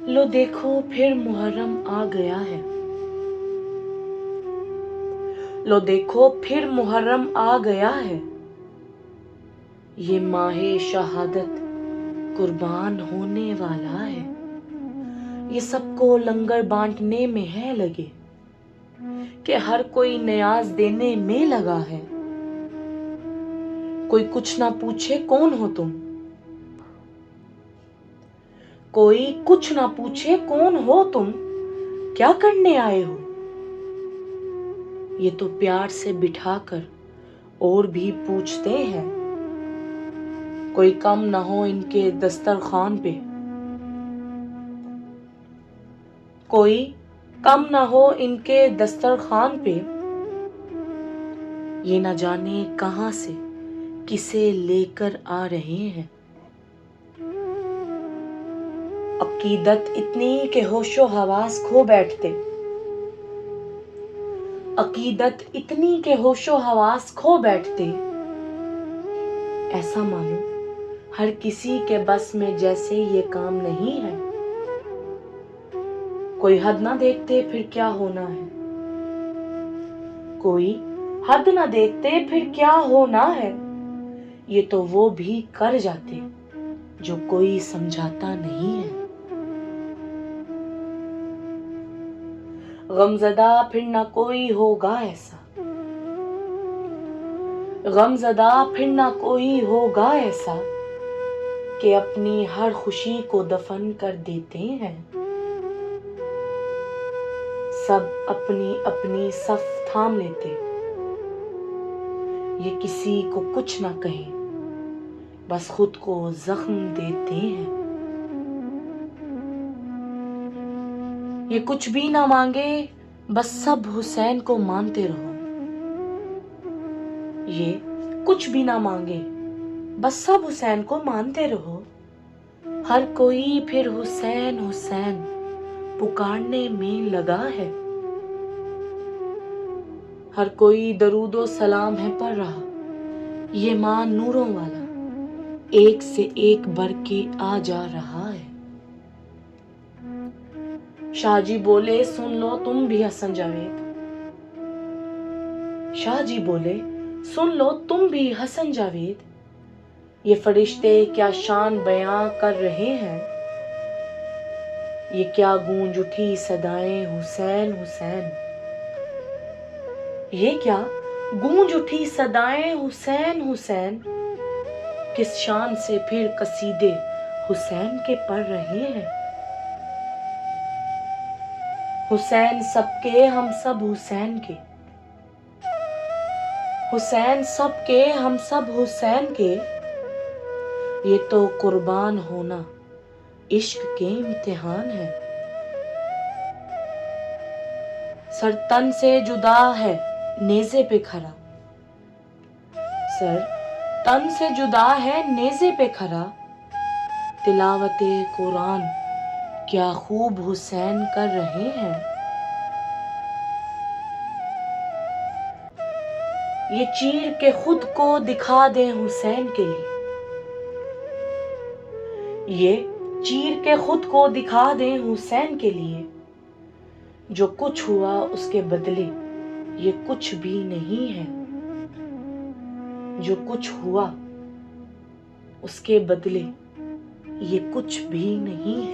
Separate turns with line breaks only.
لو دیکھو پھر محرم آ گیا ہے، لو دیکھو پھر محرم آ گیا ہے، یہ ماہ شہادت قربان ہونے والا ہے، یہ سب کو لنگر بانٹنے میں ہے لگے، کہ ہر کوئی نیاز دینے میں لگا ہے، کوئی کچھ نہ پوچھے کون ہو تم، کوئی کچھ نہ پوچھے کون ہو تم، کیا کرنے آئے ہو، یہ تو پیار سے بٹھا کر اور بھی پوچھتے ہیں، کوئی کم نہ ہو ان کے دسترخوان پہ، کوئی کم نہ ہو ان کے دسترخوان پہ، یہ نہ جانے کہاں سے کسے لے کر آ رہے ہیں، عقیدت اتنی کہ ہوش و حواس کھو بیٹھتے، عقیدت اتنی کہ ہوش و حواس کھو بیٹھتے، ایسا مانو ہر کسی کے بس میں جیسے یہ کام نہیں ہے، کوئی حد نہ دیکھتے پھر کیا ہونا ہے، کوئی حد نہ دیکھتے پھر کیا ہونا ہے، یہ تو وہ بھی کر جاتے جو کوئی سمجھاتا نہیں ہے، غمزدہ پھر نہ کوئی ہوگا ایسا، غمزدہ پھر نہ کوئی ہوگا ایسا، کہ اپنی ہر خوشی کو دفن کر دیتے ہیں، سب اپنی اپنی صف تھام لیتے، یہ کسی کو کچھ نہ کہیں بس خود کو زخم دیتے ہیں، یہ کچھ بھی نہ مانگے بس سب حسین کو مانتے رہو، یہ کچھ بھی نہ مانگے بس سب حسین کو مانتے رہو، ہر کوئی پھر حسین حسین پکارنے میں لگا ہے، ہر کوئی درود و سلام ہے پڑھ رہا، یہ ماں نوروں والا ایک سے ایک بڑھ کے آ جا رہا ہے، شاہ جی بولے سن لو تم بھی حسن جاوید، شاہ جی بولے سن لو تم بھی حسن جاوید، یہ فرشتے کیا شان بیاں کر رہے ہیں، یہ کیا گونج اٹھی صدائیں حسین حسین، یہ کیا گونج اٹھی صدائیں حسین حسین، کس شان سے پھر قصیدے حسین کے پڑھ رہے ہیں، حسین سب کے ہم سب حسین کے، حسین سب کے ہم سب حسین کے، یہ تو قربان ہونا عشق کے امتحان ہے، سر تن سے جدا ہے نیزے پہ کھڑا، سر تن سے جدا ہے نیزے پہ کھڑا، تلاوت قرآن کیا خوب حسین کر رہے ہیں، یہ چیر کے خود کو دکھا دیں حسین کے لیے، یہ چیر کے خود کو دکھا دیں حسین کے لیے، جو کچھ ہوا اس کے بدلے یہ کچھ بھی نہیں ہے، جو کچھ ہوا اس کے بدلے یہ کچھ بھی نہیں ہے۔